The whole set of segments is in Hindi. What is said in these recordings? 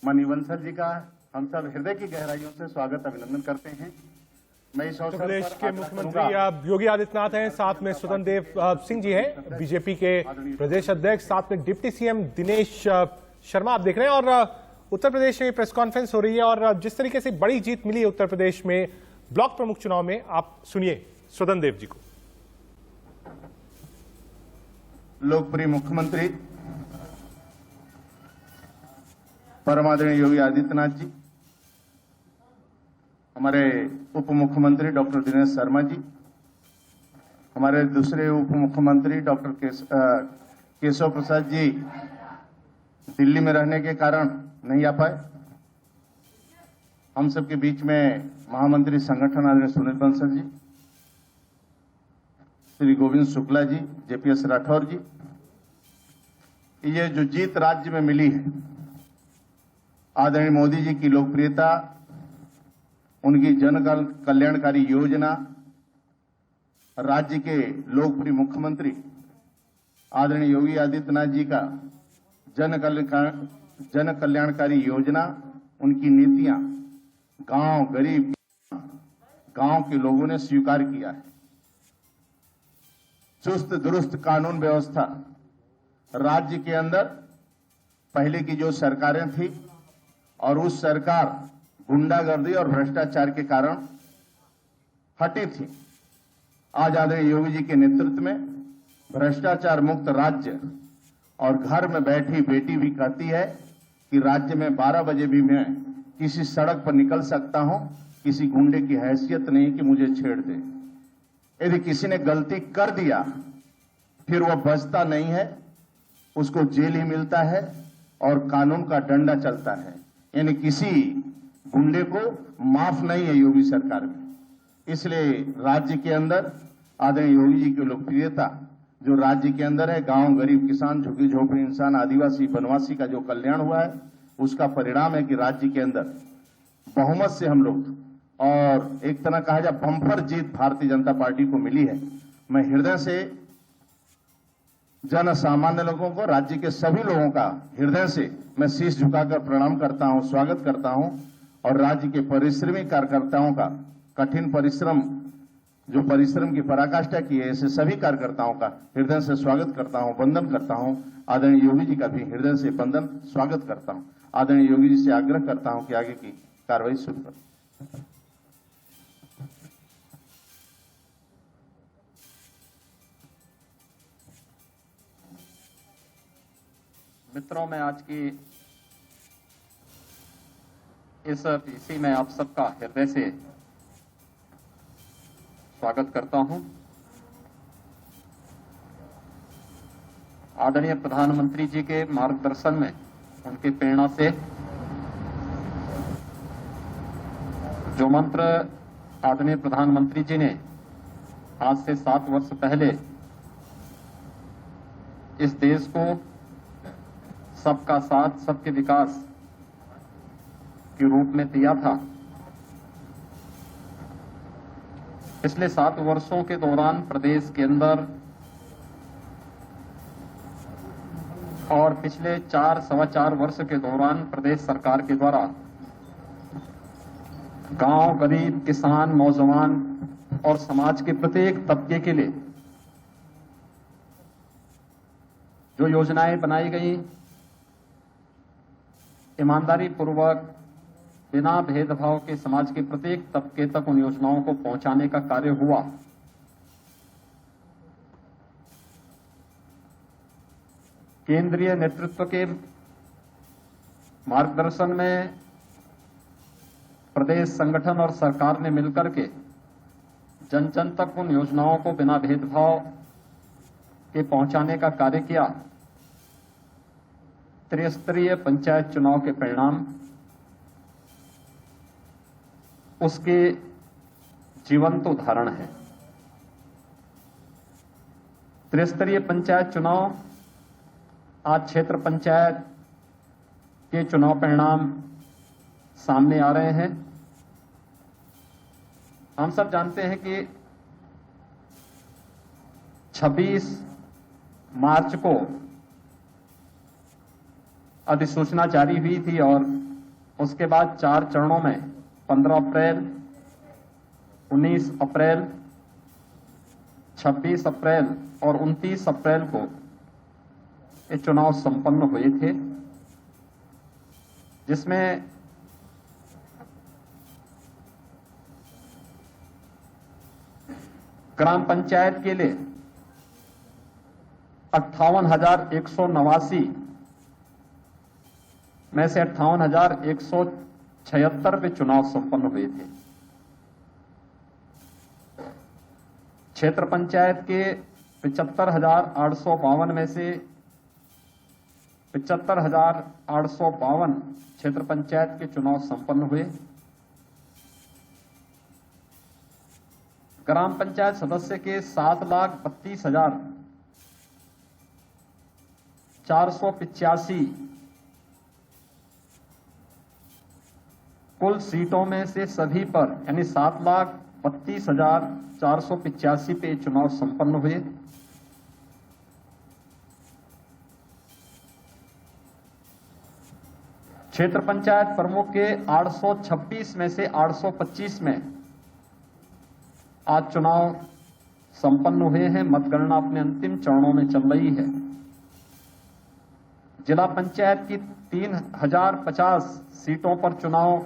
मणिवंशर जी का हम सब हृदय की गहराइयों से स्वागत अभिनंदन करते हैं। मैं इस उत्तर प्रदेश के मुख्यमंत्री योगी आदित्यनाथ हैं, साथ में स्वतंत्र देव सिंह जी हैं, बीजेपी के प्रदेश अध्यक्ष, साथ में डिप्टी सीएम दिनेश शर्मा आप देख रहे हैं। और उत्तर प्रदेश में प्रेस कॉन्फ्रेंस हो रही है और जिस तरीके से बड़ी जीत मिली है उत्तर प्रदेश में ब्लॉक प्रमुख चुनाव में, आप सुनिए स्वतंत्र देव जी को। लोकप्रिय मुख्यमंत्री परम आदरणीय योगी आदित्यनाथ जी, हमारे उप मुख्यमंत्री डॉक्टर दिनेश शर्मा जी, हमारे दूसरे उप मुख्यमंत्री डॉक्टर केशव प्रसाद जी दिल्ली में रहने के कारण नहीं आ पाए। हम सबके बीच में महामंत्री संगठन आदरणीय सुनील बंसल जी, श्री गोविंद शुक्ला जी, जेपीएस राठौर जी। ये जो जीत राज्य में मिली है, आदरणीय मोदी जी की लोकप्रियता, उनकी जन कल्याणकारी योजना, राज्य के लोकप्रिय मुख्यमंत्री आदरणीय योगी आदित्यनाथ जी का जन कल्याणकारी योजना, उनकी नीतियां गांव गरीब गांव के लोगों ने स्वीकार किया है। चुस्त दुरुस्त कानून व्यवस्था, राज्य के अंदर पहले की जो सरकारें थी और उस सरकार गुंडागर्दी और भ्रष्टाचार के कारण हटी थी, आज आदरणीय योगी जी के नेतृत्व में भ्रष्टाचार मुक्त राज्य, और घर में बैठी बेटी भी कहती है कि राज्य में 12 बजे भी मैं किसी सड़क पर निकल सकता हूं, किसी गुंडे की हैसियत नहीं कि मुझे छेड़ दे। यदि किसी ने गलती कर दिया फिर वह बचता नहीं है, उसको जेल ही मिलता है और कानून का डंडा चलता है। यानी किसी गुंडे को माफ नहीं है योगी सरकार में। इसलिए राज्य के अंदर आदरणीय योगी जी की लोकप्रियता जो राज्य के अंदर है, गांव गरीब किसान झुग्गी झोपड़ी इंसान आदिवासी वनवासी का जो कल्याण हुआ है, उसका परिणाम है कि राज्य के अंदर बहुमत से हम लोग, और एक तरह कहा जाए बम्पर जीत भारतीय जनता पार्टी को मिली है। मैं हृदय से जन सामान्य लोगों को, राज्य के सभी लोगों का हृदय से मैं शीश झुकाकर प्रणाम करता हूं, स्वागत करता हूं, और राज्य के परिश्रमी कार्यकर्ताओं का कठिन परिश्रम, जो परिश्रम की पराकाष्ठा की है, ऐसे सभी कार्यकर्ताओं का हृदय से स्वागत करता हूं, वंदन करता हूं। आदरणीय योगी जी का भी हृदय से वंदन स्वागत करता हूं। आदरणीय योगी जी से आग्रह करता हूं कि आगे की कार्रवाई शुरू करें। मित्रों, मैं आज की इस पीसी में आप सबका हृदय से स्वागत करता हूं। आदरणीय प्रधानमंत्री जी के मार्गदर्शन में, उनकी प्रेरणा से जो मंत्र आदरणीय प्रधानमंत्री जी ने आज से 7 वर्ष पहले इस देश को सबका साथ सबके विकास के रूप में दिया था, पिछले 7 वर्षों के दौरान प्रदेश के अंदर और पिछले 4-4.25 वर्ष के दौरान प्रदेश सरकार के द्वारा गांव गरीब किसान नौजवान और समाज के प्रत्येक तबके के लिए जो योजनाएं बनाई गई, ईमानदारी पूर्वक बिना भेदभाव के समाज के प्रत्येक तबके तक उन योजनाओं को पहुंचाने का कार्य हुआ। केंद्रीय नेतृत्व के मार्गदर्शन में प्रदेश संगठन और सरकार ने मिलकर के जन जन तक उन योजनाओं को बिना भेदभाव के पहुंचाने का कार्य किया। त्रिस्तरीय पंचायत चुनाव के परिणाम उसके जीवंत उदाहरण है। त्रिस्तरीय पंचायत चुनाव, आज क्षेत्र पंचायत के चुनाव परिणाम सामने आ रहे हैं। हम सब जानते हैं कि 26 मार्च को अधिसूचना जारी हुई थी और उसके बाद 4 चरणों में 15 अप्रैल, 19 अप्रैल, 26 अप्रैल और 29 अप्रैल को ये चुनाव संपन्न हुए थे, जिसमें ग्राम पंचायत के लिए 58,189 में से 58,176 पे चुनाव संपन्न हुए थे। क्षेत्र पंचायत के 75,852 में से 75,852 क्षेत्र पंचायत के चुनाव संपन्न हुए। ग्राम पंचायत सदस्य के 7,32,485 कुल सीटों में से सभी पर यानी 7,32,485 पे चुनाव संपन्न हुए। क्षेत्र पंचायत प्रमुख के 826 में से 825 में आज चुनाव संपन्न हुए हैं। मतगणना अपने अंतिम चरणों में चल रही है। जिला पंचायत की 3,050 सीटों पर चुनाव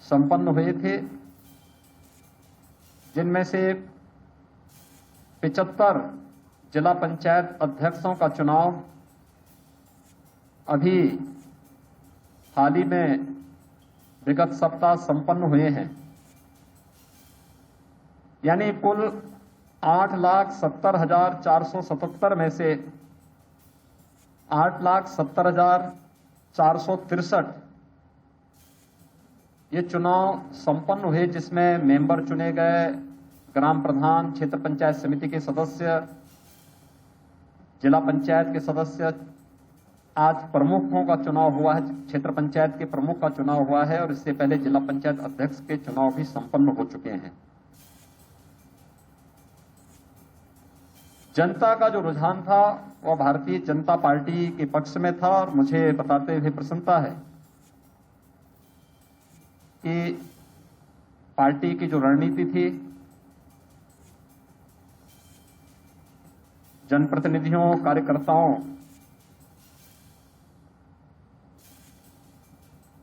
संपन्न हुए थे, जिनमें से 75 जिला पंचायत अध्यक्षों का चुनाव अभी हाल ही में विगत सप्ताह संपन्न हुए हैं। यानी कुल 8,70,477 में से 8,70,463 ये चुनाव संपन्न हुए, जिसमें मेंबर चुने गए, ग्राम प्रधान, क्षेत्र पंचायत समिति के सदस्य, जिला पंचायत के सदस्य। आज प्रमुखों का चुनाव हुआ है, क्षेत्र पंचायत के प्रमुख का चुनाव हुआ है और इससे पहले जिला पंचायत अध्यक्ष के चुनाव भी संपन्न हो चुके हैं। जनता का जो रुझान था वह भारतीय जनता पार्टी के पक्ष में था और मुझे बताते हुए प्रसन्नता है कि पार्टी की जो रणनीति थी, जनप्रतिनिधियों, कार्यकर्ताओं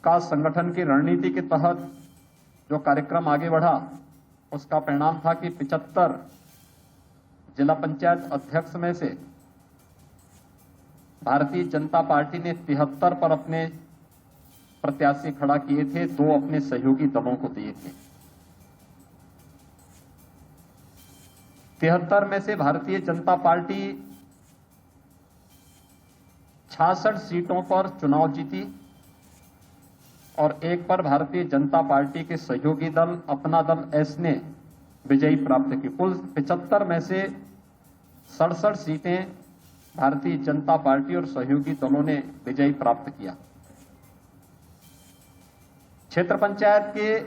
का संगठन की रणनीति के तहत जो कार्यक्रम आगे बढ़ा, उसका परिणाम था कि 75 जिला पंचायत अध्यक्ष में से भारतीय जनता पार्टी ने 73 पर अपने प्रत्याशी खड़ा किए थे, 2 अपने सहयोगी दलों को दिए थे। 73 में से भारतीय जनता पार्टी 66 सीटों पर चुनाव जीती और 1 पर भारतीय जनता पार्टी के सहयोगी दल अपना दल एस ने विजयी प्राप्त की। कुल 75 में से 67 सीटें भारतीय जनता पार्टी और सहयोगी दलों ने विजयी प्राप्त किया। क्षेत्र पंचायत के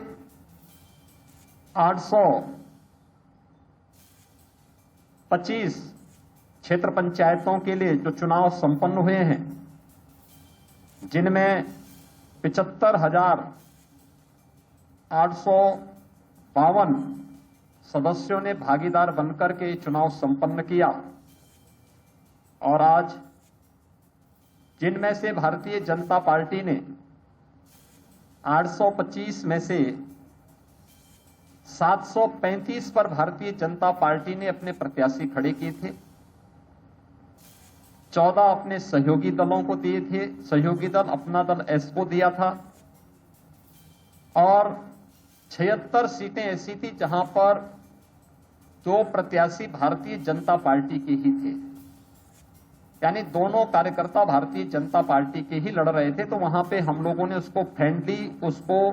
825 क्षेत्र पंचायतों के लिए जो चुनाव संपन्न हुए हैं, जिनमें 75,852 सदस्यों ने भागीदार बनकर के चुनाव संपन्न किया और आज जिनमें से भारतीय जनता पार्टी ने 825 में से 735 पर भारतीय जनता पार्टी ने अपने प्रत्याशी खड़े किए थे, 14 अपने सहयोगी दलों को दिए थे, सहयोगी दल अपना दल एस को दिया था और 76 सीटें ऐसी थी जहां पर 2 प्रत्याशी भारतीय जनता पार्टी के ही थे, यानी दोनों कार्यकर्ता भारतीय जनता पार्टी के ही लड़ रहे थे। तो वहां पे हम लोगों ने उसको फ्रेंडली, उसको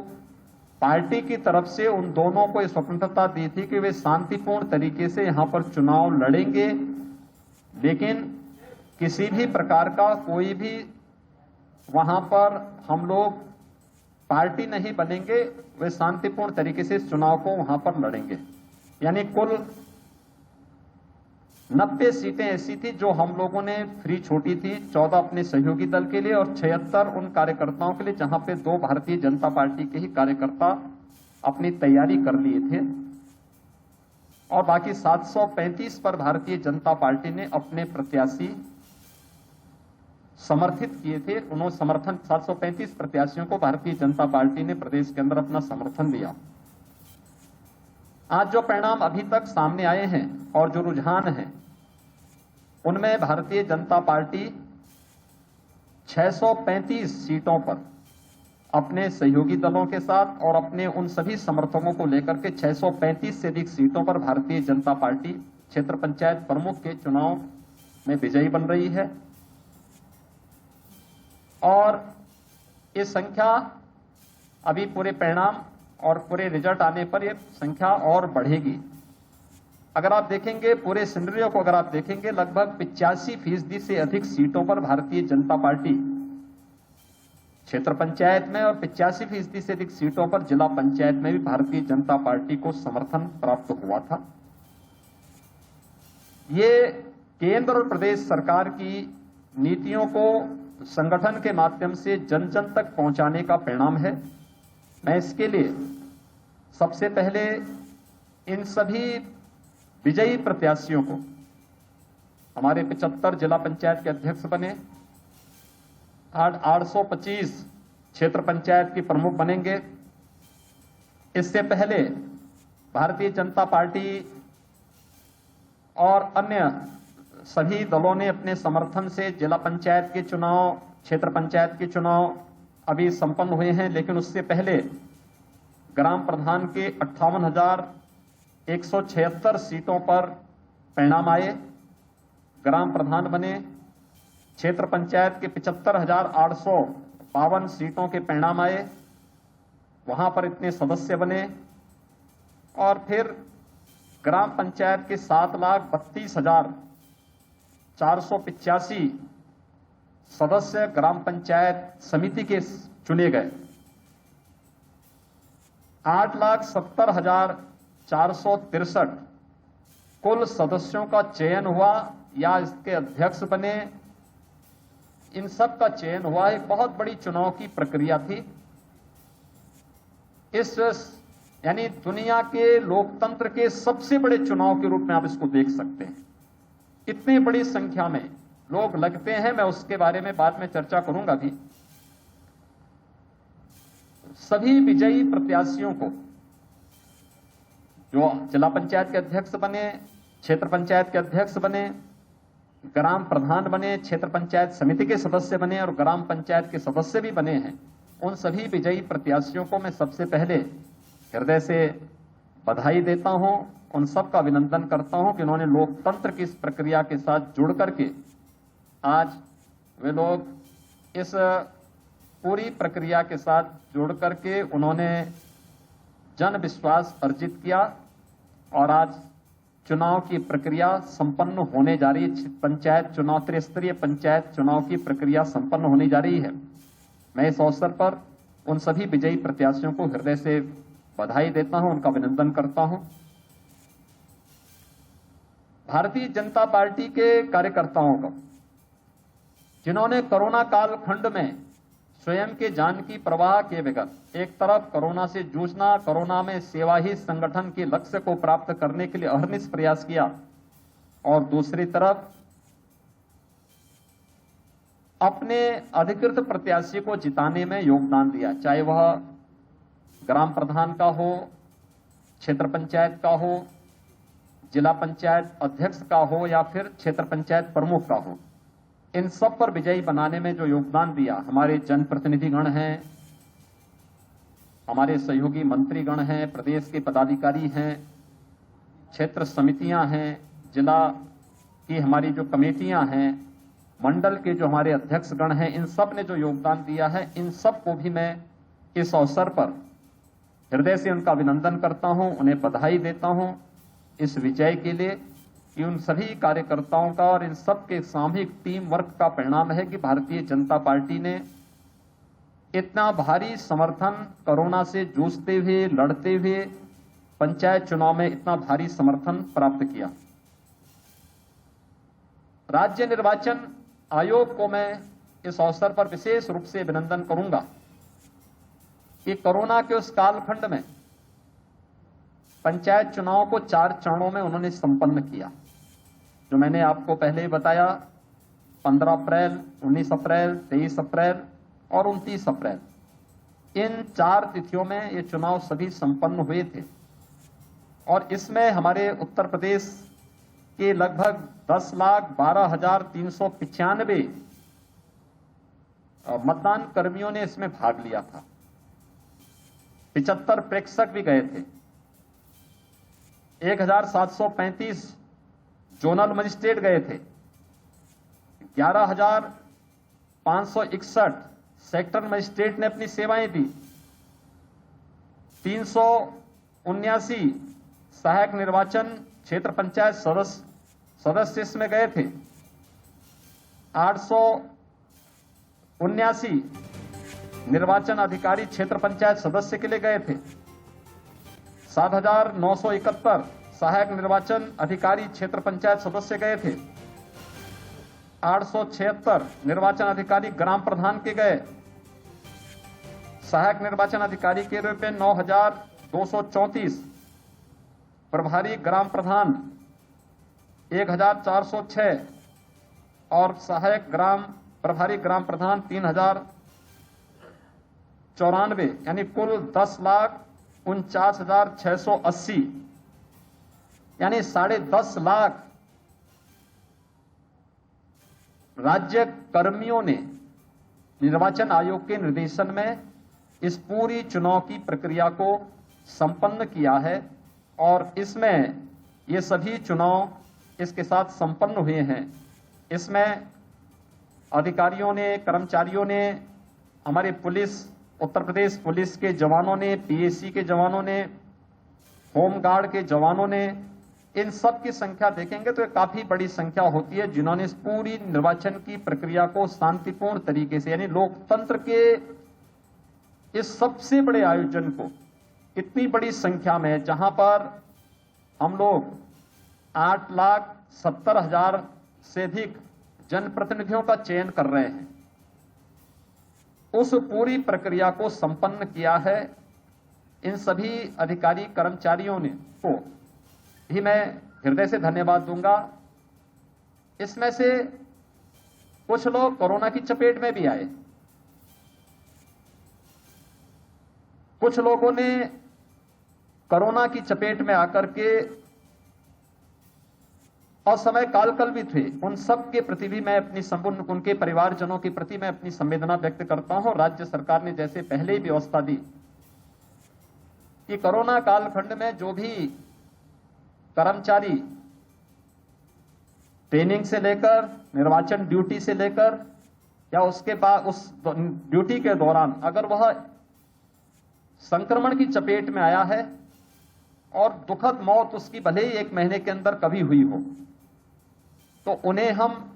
पार्टी की तरफ से उन दोनों को स्वतंत्रता दी थी कि वे शांतिपूर्ण तरीके से यहां पर चुनाव लड़ेंगे, लेकिन किसी भी प्रकार का कोई भी वहां पर हम लोग पार्टी नहीं बनेंगे, वे शांतिपूर्ण तरीके से इस चुनाव को वहां पर लड़ेंगे। यानी कुल 90 सीटें ऐसी थी जो हम लोगों ने फ्री छोड़ी थी, 14 अपने सहयोगी दल के लिए और 76 उन कार्यकर्ताओं के लिए जहां पे 2 भारतीय जनता पार्टी के ही कार्यकर्ता अपनी तैयारी कर लिए थे और बाकी 735 पर भारतीय जनता पार्टी ने अपने प्रत्याशी समर्थित किए थे। उन्होंने समर्थन 735 प्रत्याशियों को भारतीय जनता पार्टी ने प्रदेश के अंदर अपना समर्थन दिया। आज जो परिणाम अभी तक सामने आए हैं और जो रुझान हैं उनमें भारतीय जनता पार्टी 635 सीटों पर अपने सहयोगी दलों के साथ और अपने उन सभी समर्थकों को लेकर के 635 से अधिक सीटों पर भारतीय जनता पार्टी क्षेत्र पंचायत प्रमुख के चुनाव में विजयी बन रही है और ये संख्या अभी पूरे परिणाम और पूरे रिजल्ट आने पर यह संख्या और बढ़ेगी। अगर आप देखेंगे पूरे सिनेरियो को, अगर आप देखेंगे लगभग 85% से अधिक सीटों पर भारतीय जनता पार्टी क्षेत्र पंचायत में और 85% से अधिक सीटों पर जिला पंचायत में भी भारतीय जनता पार्टी को समर्थन प्राप्त हुआ था। ये केंद्र और प्रदेश सरकार की नीतियों को संगठन के माध्यम से जन जन तक पहुंचाने का परिणाम है। मैं इसके लिए सबसे पहले इन सभी विजयी प्रत्याशियों को, हमारे 75 जिला पंचायत के अध्यक्ष बने, 825 क्षेत्र पंचायत के प्रमुख बनेंगे। इससे पहले भारतीय जनता पार्टी और अन्य सभी दलों ने अपने समर्थन से जिला पंचायत के चुनाव, क्षेत्र पंचायत के चुनाव अभी संपन्न हुए हैं, लेकिन उससे पहले ग्राम प्रधान के 58,176 सीटों पर परिणाम आए, ग्राम प्रधान बने। क्षेत्र पंचायत के 75,852 सीटों के परिणाम आए, वहां पर इतने सदस्य बने और फिर ग्राम पंचायत के 7,32,485 सदस्य ग्राम पंचायत समिति के चुने गए। 8,70,463 कुल सदस्यों का चयन हुआ या इसके अध्यक्ष बने, इन सब का चयन हुआ। एक बहुत बड़ी चुनाव की प्रक्रिया थी। इस यानी दुनिया के लोकतंत्र के सबसे बड़े चुनाव के रूप में आप इसको देख सकते हैं। इतनी बड़ी संख्या में लोग लगते हैं, मैं उसके बारे में बाद में चर्चा करूंगा भी। सभी विजयी प्रत्याशियों को जो जिला पंचायत के अध्यक्ष बने, क्षेत्र पंचायत के अध्यक्ष बने, ग्राम प्रधान बने, क्षेत्र पंचायत समिति के सदस्य बने और ग्राम पंचायत के सदस्य भी बने हैं, उन सभी विजयी प्रत्याशियों को मैं सबसे पहले हृदय से बधाई देता हूं, उन सब का अभिनंदन करता हूं कि उन्होंने लोकतंत्र की इस प्रक्रिया के साथ जुड़ करके आज वे लोग इस पूरी प्रक्रिया के साथ जुड़ करके उन्होंने जन विश्वास अर्जित किया और आज चुनाव की प्रक्रिया संपन्न होने जा रही है। पंचायत चुनाव, त्रिस्तरीय पंचायत चुनाव की प्रक्रिया संपन्न होने जा रही है। मैं इस अवसर पर उन सभी विजयी प्रत्याशियों को हृदय से बधाई देता हूं, उनका अभिनंदन करता हूं। भारतीय जनता पार्टी के कार्यकर्ताओं को, जिन्होंने कोरोना काल खंड में स्वयं के जान की परवाह किए बगैर एक तरफ कोरोना से जूझना, कोरोना में सेवा ही संगठन के लक्ष्य को प्राप्त करने के लिए अहर्निश प्रयास किया और दूसरी तरफ अपने अधिकृत प्रत्याशी को जिताने में योगदान दिया, चाहे वह ग्राम प्रधान का हो, क्षेत्र पंचायत का हो, जिला पंचायत अध्यक्ष का हो या फिर क्षेत्र पंचायत प्रमुख का हो। इन सब पर विजयी बनाने में जो योगदान दिया हमारे जनप्रतिनिधिगण हैं, हमारे सहयोगी मंत्रीगण हैं, प्रदेश के पदाधिकारी हैं, क्षेत्र समितियां हैं, जिला की हमारी जो कमेटियां हैं, मंडल के जो हमारे अध्यक्षगण हैं, इन सब ने जो योगदान दिया है, इन सब को भी मैं इस अवसर पर हृदय से उनका अभिनंदन करता हूं, उन्हें बधाई देता हूं इस विजय के लिए। कि उन सभी कार्यकर्ताओं का और इन सब के सामूहिक टीम वर्क का परिणाम है कि भारतीय जनता पार्टी ने इतना भारी समर्थन कोरोना से जूझते हुए, लड़ते हुए पंचायत चुनाव में इतना भारी समर्थन प्राप्त किया। राज्य निर्वाचन आयोग को मैं इस अवसर पर विशेष रूप से अभिनंदन करूंगा कि कोरोना के उस कालखंड में पंचायत चुनाव को 4 चरणों में उन्होंने संपन्न किया। जो मैंने आपको पहले ही बताया, 15 अप्रैल, 19 अप्रैल, 23 अप्रैल और 29 अप्रैल, इन 4 तिथियों में ये चुनाव सभी संपन्न हुए थे। और इसमें हमारे उत्तर प्रदेश के लगभग 10,12,395 मतदान कर्मियों ने इसमें भाग लिया था। 75 प्रेक्षक भी गए थे। 1,735 जोनल मजिस्ट्रेट गए थे। 11,561 सेक्टर मजिस्ट्रेट ने अपनी सेवाएं दी। 379 सहायक निर्वाचन क्षेत्र पंचायत सदस्य इसमें गए थे। 879 निर्वाचन अधिकारी क्षेत्र पंचायत सदस्य के लिए गए थे। 7,971 सहायक निर्वाचन अधिकारी क्षेत्र पंचायत सदस्य गए थे। 876 निर्वाचन अधिकारी ग्राम प्रधान के गए। सहायक निर्वाचन अधिकारी के रूप में 9,234, प्रभारी ग्राम प्रधान 1,406 और सहायक प्रभारी ग्राम प्रधान 3,094, यानी कुल 10,49,680, यानी 10.5 लाख राज्य कर्मियों ने निर्वाचन आयोग के निर्देशन में इस पूरी चुनाव की प्रक्रिया को संपन्न किया है। और इसमें ये सभी चुनाव इसके साथ संपन्न हुए हैं। इसमें अधिकारियों ने, कर्मचारियों ने, हमारे उत्तर प्रदेश पुलिस के जवानों ने, पीएसी के जवानों ने, होमगार्ड के जवानों ने, इन सब की संख्या देखेंगे तो काफी बड़ी संख्या होती है जिन्होंने इस पूरी निर्वाचन की प्रक्रिया को शांतिपूर्ण तरीके से, यानी लोकतंत्र के इस सबसे बड़े आयोजन को इतनी बड़ी संख्या में, जहां पर हम लोग 8,70,000 से अधिक जनप्रतिनिधियों का चयन कर रहे हैं, उस पूरी प्रक्रिया को संपन्न किया है इन सभी अधिकारी कर्मचारियों ने को भी मैं हृदय से धन्यवाद दूंगा। इसमें से कुछ लोग कोरोना की चपेट में भी आए। कुछ लोगों ने कोरोना की चपेट में आकर के असमय कालकल्पित हुए, उन सब के प्रति भी मैं उनके परिवारजनों के प्रति मैं अपनी संवेदना व्यक्त करता हूं। राज्य सरकार ने जैसे पहले ही व्यवस्था दी कि कोरोना कालखंड में जो भी कर्मचारी ट्रेनिंग से लेकर, निर्वाचन ड्यूटी से लेकर या उसके बाद उस ड्यूटी के दौरान अगर वह संक्रमण की चपेट में आया है और दुखद मौत उसकी भले ही 1 महीने के अंदर कभी हुई हो, तो उन्हें हम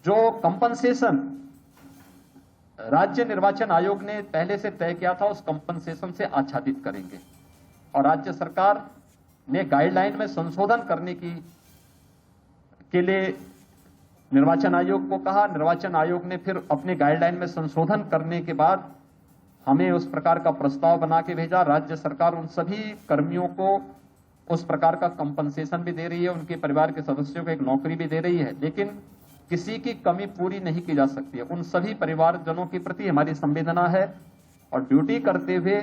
जो कंपनसेशन राज्य निर्वाचन आयोग ने पहले से तय किया था उस कंपनसेशन से आच्छादित करेंगे। और राज्य सरकार ने गाइडलाइन में संशोधन करने के लिए निर्वाचन आयोग को कहा। निर्वाचन आयोग ने फिर अपने गाइडलाइन में संशोधन करने के बाद हमें उस प्रकार का प्रस्ताव बना के भेजा। राज्य सरकार उन सभी कर्मियों को उस प्रकार का कंपनसेशन भी दे रही है, उनके परिवार के सदस्यों को एक नौकरी भी दे रही है, लेकिन किसी की कमी पूरी नहीं की जा सकती है। उन सभी परिवारजनों के प्रति हमारी संवेदना है। और ड्यूटी करते हुए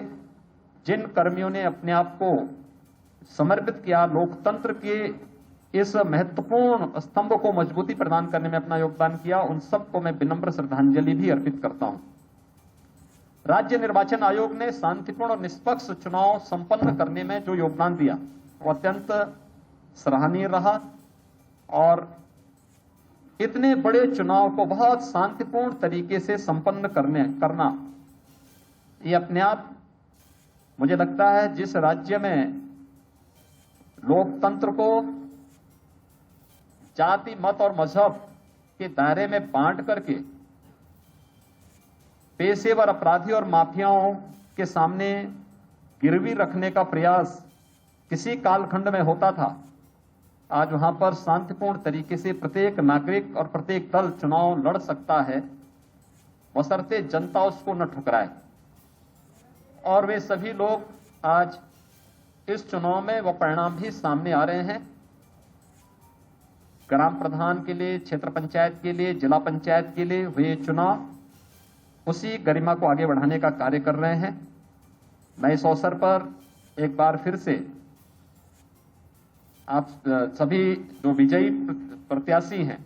जिन कर्मियों ने अपने आप को समर्पित किया, लोकतंत्र के इस महत्वपूर्ण स्तंभ को मजबूती प्रदान करने में अपना योगदान किया, उन सबको मैं विनम्र श्रद्धांजलि भी अर्पित करता हूं। राज्य निर्वाचन आयोग ने शांतिपूर्ण और निष्पक्ष चुनाव संपन्न करने में जो योगदान दिया वो अत्यंत सराहनीय रहा। और इतने बड़े चुनाव को बहुत शांतिपूर्ण तरीके से संपन्न करना ये अपने आप मुझे लगता है जिस राज्य में लोकतंत्र को जाति, मत और मजहब के दायरे में बांट करके पेशेवर अपराधी और माफियाओं के सामने गिरवी रखने का प्रयास किसी कालखंड में होता था, आज वहां पर शांतिपूर्ण तरीके से प्रत्येक नागरिक और प्रत्येक दल चुनाव लड़ सकता है, बशर्ते जनता उसको न ठुकराए। और वे सभी लोग आज इस चुनाव में वो परिणाम भी सामने आ रहे हैं। ग्राम प्रधान के लिए, क्षेत्र पंचायत के लिए, जिला पंचायत के लिए हुए चुनाव उसी गरिमा को आगे बढ़ाने का कार्य कर रहे हैं। मैं इस अवसर पर एक बार फिर से आप सभी जो विजयी प्रत्याशी हैं,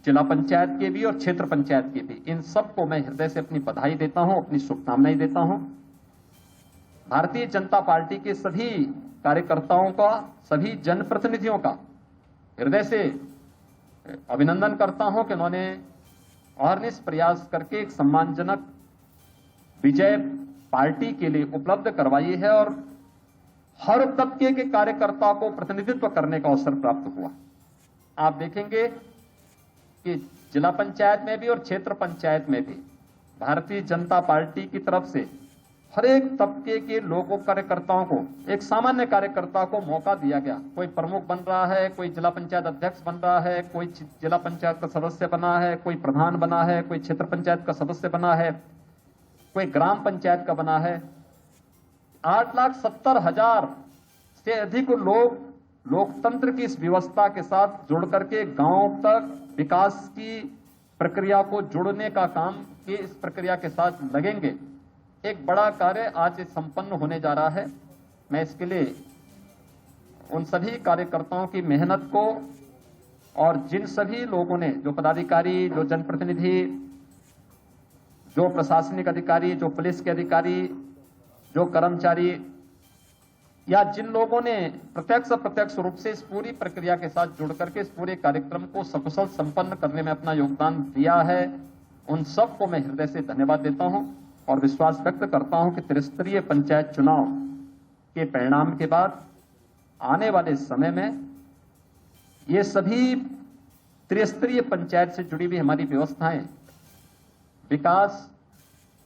जिला पंचायत के भी और क्षेत्र पंचायत के भी, इन सबको मैं हृदय से अपनी बधाई देता हूं, अपनी शुभकामनाएं देता हूं। भारतीय जनता पार्टी के सभी कार्यकर्ताओं का, सभी जनप्रतिनिधियों का हृदय से अभिनंदन करता हूं कि उन्होंने अहर्निश प्रयास करके एक सम्मानजनक विजय पार्टी के लिए उपलब्ध करवाई है और हर तबके के कार्यकर्ता को प्रतिनिधित्व करने का अवसर प्राप्त हुआ। आप देखेंगे कि जिला पंचायत में भी और क्षेत्र पंचायत में भी भारतीय जनता पार्टी की तरफ से हर एक तबके के लोगों, कार्यकर्ताओं को, एक सामान्य कार्यकर्ता को मौका दिया गया। कोई प्रमुख बन रहा है, कोई जिला पंचायत अध्यक्ष बन रहा है, कोई जिला पंचायत का सदस्य बना है, कोई प्रधान बना है, कोई क्षेत्र पंचायत का सदस्य बना है, कोई ग्राम पंचायत का बना है। 8,70,000 से अधिक लोग लोकतंत्र की इस व्यवस्था के साथ जुड़ करके गांव तक विकास की प्रक्रिया को जोड़ने का काम की इस प्रक्रिया के साथ लगेंगे। एक बड़ा कार्य आज संपन्न होने जा रहा है। मैं इसके लिए उन सभी कार्यकर्ताओं की मेहनत को और जिन सभी लोगों ने, जो पदाधिकारी, जो जनप्रतिनिधि, जो प्रशासनिक अधिकारी, जो पुलिस के अधिकारी, जो कर्मचारी, या जिन लोगों ने प्रत्यक्ष अप्रत्यक्ष रूप से इस पूरी प्रक्रिया के साथ जुड़ करके इस पूरे कार्यक्रम को सकुशल संपन्न करने में अपना योगदान दिया है, उन सबको मैं हृदय से धन्यवाद देता हूं और विश्वास व्यक्त करता हूं कि त्रिस्तरीय पंचायत चुनाव के परिणाम के बाद आने वाले समय में ये सभी त्रिस्तरीय पंचायत से जुड़ी हुई हमारी व्यवस्थाएं विकास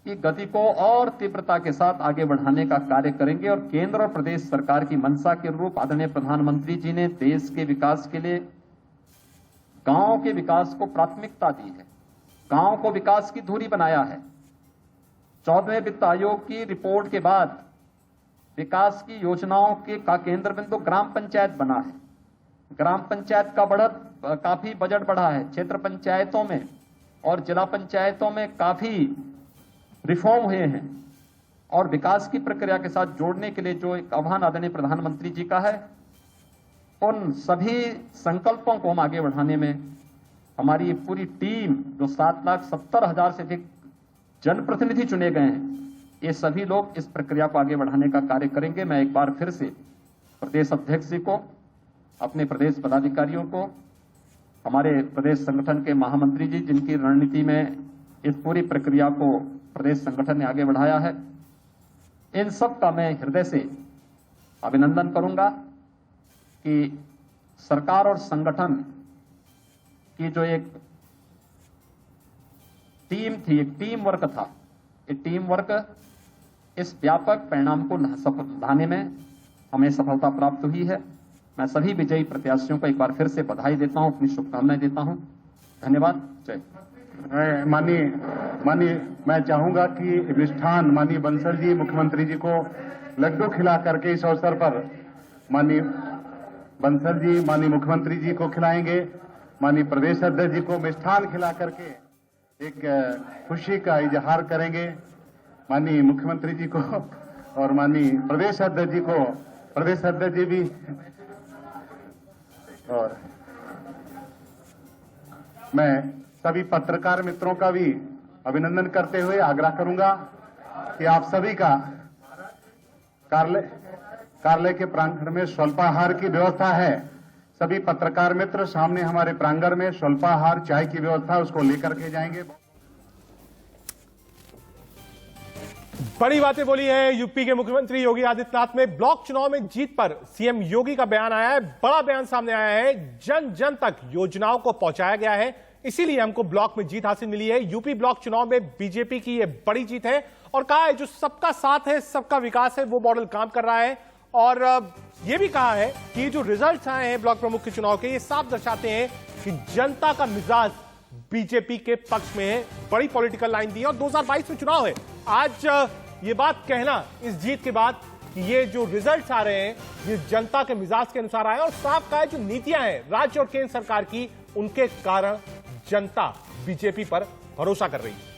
की गति को और तीव्रता के साथ आगे बढ़ाने का कार्य करेंगे। और केंद्र और प्रदेश सरकार की मंशा के अनुरूप आदरणीय प्रधानमंत्री जी ने देश के विकास के लिए गांव के विकास को प्राथमिकता दी है, गांव को विकास की धुरी बनाया है। 14वें वित्त आयोग की रिपोर्ट के बाद विकास की योजनाओं के का केंद्र बिंदु ग्राम पंचायत बना है। ग्राम पंचायत का काफी बजट बढ़ा है। क्षेत्र पंचायतों में और जिला पंचायतों में काफी रिफॉर्म हुए हैं और विकास की प्रक्रिया के साथ जोड़ने के लिए जो एक आह्वान आदरणीय प्रधानमंत्री जी का है, उन सभी संकल्पों को हम आगे बढ़ाने में हमारी पूरी टीम, जो 7,70,000 से अधिक जनप्रतिनिधि चुने गए हैं, ये सभी लोग इस प्रक्रिया को आगे बढ़ाने का कार्य करेंगे। मैं एक बार फिर से प्रदेश अध्यक्ष जी को, अपने प्रदेश पदाधिकारियों को, हमारे प्रदेश संगठन के महामंत्री जी, जिनकी रणनीति में इस पूरी प्रक्रिया को प्रदेश संगठन ने आगे बढ़ाया है, इन सब का मैं हृदय से अभिनंदन करूंगा कि सरकार और संगठन की जो एक टीम थी, एक टीम वर्क था, ये टीम वर्क इस व्यापक परिणाम को लाने में हमें सफलता प्राप्त हुई है। मैं सभी विजयी प्रत्याशियों को एक बार फिर से बधाई देता हूं, अपनी शुभकामनाएं देता हूं। धन्यवाद। जय। माननीय मैं चाहूंगा कि मिष्ठान माननीय बंसल जी मुख्यमंत्री जी को लड्डू खिला करके इस अवसर पर माननीय बंसल जी माननीय मुख्यमंत्री जी को खिलाएंगे। माननीय प्रदेश अध्यक्ष जी को मिष्ठान खिला करके एक खुशी का इजहार करेंगे। माननीय मुख्यमंत्री जी को और माननीय प्रदेश अध्यक्ष जी को, प्रदेश अध्यक्ष जी भी, और मैं सभी पत्रकार मित्रों का भी अभिनंदन करते हुए आग्रह करूंगा कि आप सभी का कार्यालय के प्रांगण में स्वल्पाहार की व्यवस्था है। सभी पत्रकार मित्र सामने हमारे प्रांगण में स्वल्पाहार चाय की व्यवस्था, उसको लेकर के जाएंगे। बड़ी बातें बोली है यूपी के मुख्यमंत्री योगी आदित्यनाथ में। ब्लॉक चुनाव में जीत पर सीएम योगी का बयान आया है, बड़ा बयान सामने आया है। जन जन तक योजनाओं को पहुंचाया गया है, इसीलिए हमको ब्लॉक में जीत हासिल मिली है। यूपी ब्लॉक चुनाव में बीजेपी की यह बड़ी जीत है और कहा है जो सबका साथ है, सबका विकास है, वो मॉडल काम कर रहा है और ये भी कहा है कि ये जो रिजल्ट्स आए हैं ब्लॉक प्रमुख के चुनाव के, ये साफ दर्शाते हैं कि जनता का मिजाज बीजेपी के पक्ष में है। बड़ी पॉलिटिकल लाइन दी है और 2022 में चुनाव है। आज ये बात कहना इस जीत के बाद कि ये जो रिजल्ट्स आ रहे हैं ये जनता के मिजाज के अनुसार आए और साफ कहा है जो नीतियां हैं राज्य और केंद्र सरकार की, उनके कारण जनता बीजेपी पर भरोसा कर रही है।